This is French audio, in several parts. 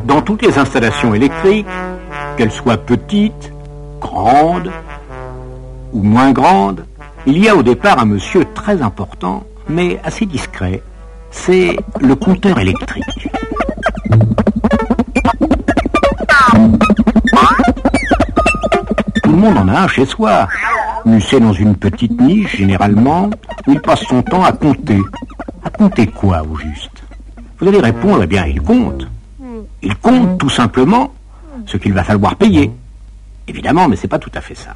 Dans toutes les installations électriques, qu'elles soient petites, grandes ou moins grandes, il y a au départ un monsieur très important, mais assez discret. C'est le compteur électrique. Tout le monde en a un chez soi. Mussé dans une petite niche, généralement, où il passe son temps à compter. À compter quoi, au juste? Vous allez répondre, eh bien, il compte. Il compte, tout simplement, ce qu'il va falloir payer. Évidemment, mais c'est pas tout à fait ça.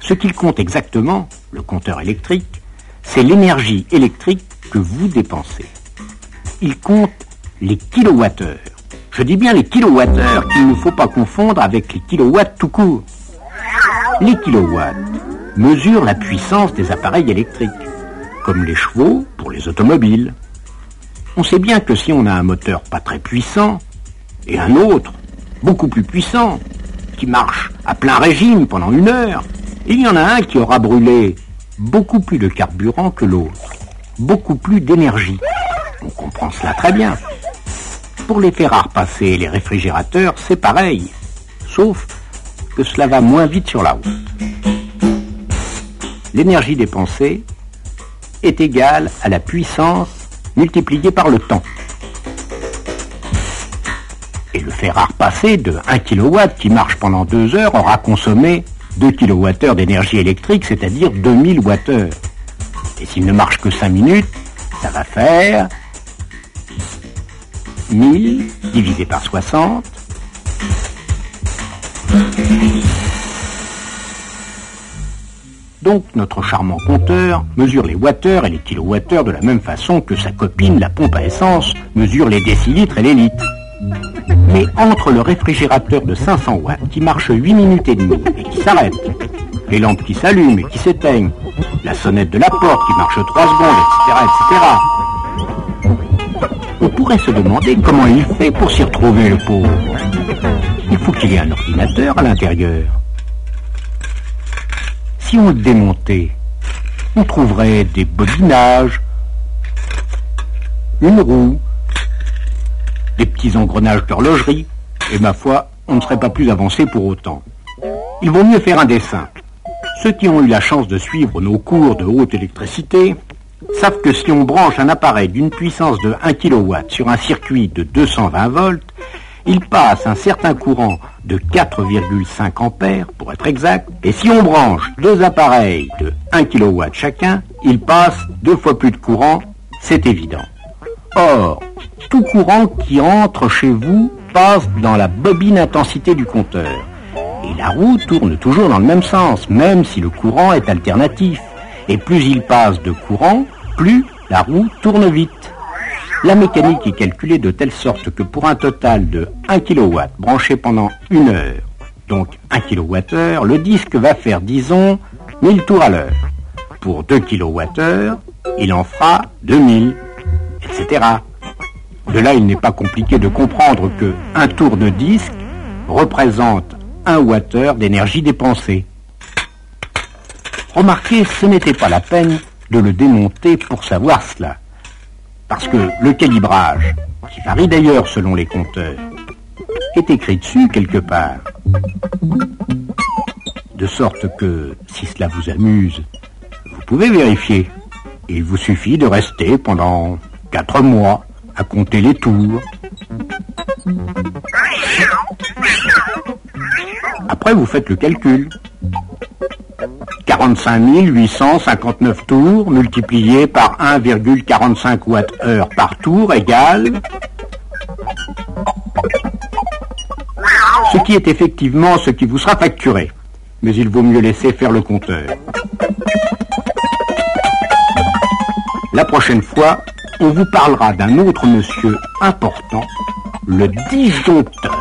Ce qu'il compte exactement, le compteur électrique, c'est l'énergie électrique que vous dépensez. Il compte les kilowattheures. Je dis bien les kilowattheures qu'il ne faut pas confondre avec les kilowatts tout court. Les kilowatts mesurent la puissance des appareils électriques, comme les chevaux pour les automobiles. On sait bien que si on a un moteur pas très puissant, et un autre, beaucoup plus puissant, qui marche à plein régime pendant 1 heure, il y en a un qui aura brûlé beaucoup plus de carburant que l'autre, beaucoup plus d'énergie. On comprend cela très bien. Pour les fers à repasser et les réfrigérateurs, c'est pareil, sauf que cela va moins vite sur la route. L'énergie dépensée est égale à la puissance multipliée par le temps. Et le fer à repasser de 1 kW qui marche pendant 2 heures aura consommé 2 kWh d'énergie électrique, c'est-à-dire 2000 Wh. Et s'il ne marche que 5 minutes, ça va faire 1000 divisé par 60. Donc notre charmant compteur mesure les wattheures et les kilowattheures de la même façon que sa copine, la pompe à essence, mesure les décilitres et les litres. Mais entre le réfrigérateur de 500 watts qui marche 8 minutes et demie et qui s'arrête, les lampes qui s'allument et qui s'éteignent, la sonnette de la porte qui marche 3 secondes, etc., on pourrait se demander comment il fait pour s'y retrouver, le pauvre. Il faut qu'il y ait un ordinateur à l'intérieur. Si on le démontait, on trouverait des bobinages, une roue, des petits engrenages d'horlogerie, et ma foi, on ne serait pas plus avancé pour autant. Il vaut mieux faire un dessin. Ceux qui ont eu la chance de suivre nos cours de haute électricité savent que si on branche un appareil d'une puissance de 1 kW sur un circuit de 220 volts, il passe un certain courant de 4,5 ampères, pour être exact, et si on branche 2 appareils de 1 kW chacun, il passe 2 fois plus de courant, c'est évident. Or, tout courant qui entre chez vous passe dans la bobine intensité du compteur. Et la roue tourne toujours dans le même sens, même si le courant est alternatif. Et plus il passe de courant, plus la roue tourne vite. La mécanique est calculée de telle sorte que pour un total de 1 kW branché pendant 1 heure, donc 1 kWh, le disque va faire, disons, 1000 tours à l'heure. Pour 2 kWh, il en fera 2000, etc. De là, il n'est pas compliqué de comprendre que un tour de disque représente 1 Wh d'énergie dépensée. Remarquez, ce n'était pas la peine de le démonter pour savoir cela. Parce que le calibrage, qui varie d'ailleurs selon les compteurs, est écrit dessus quelque part. De sorte que, si cela vous amuse, vous pouvez vérifier. Il vous suffit de rester pendant 4 mois à compter les tours. Après, vous faites le calcul. 45 859 tours multipliés par 1,45 Wh par tour égale... ce qui est effectivement ce qui vous sera facturé. Mais il vaut mieux laisser faire le compteur. La prochaine fois, on vous parlera d'un autre monsieur important, le disjoncteur.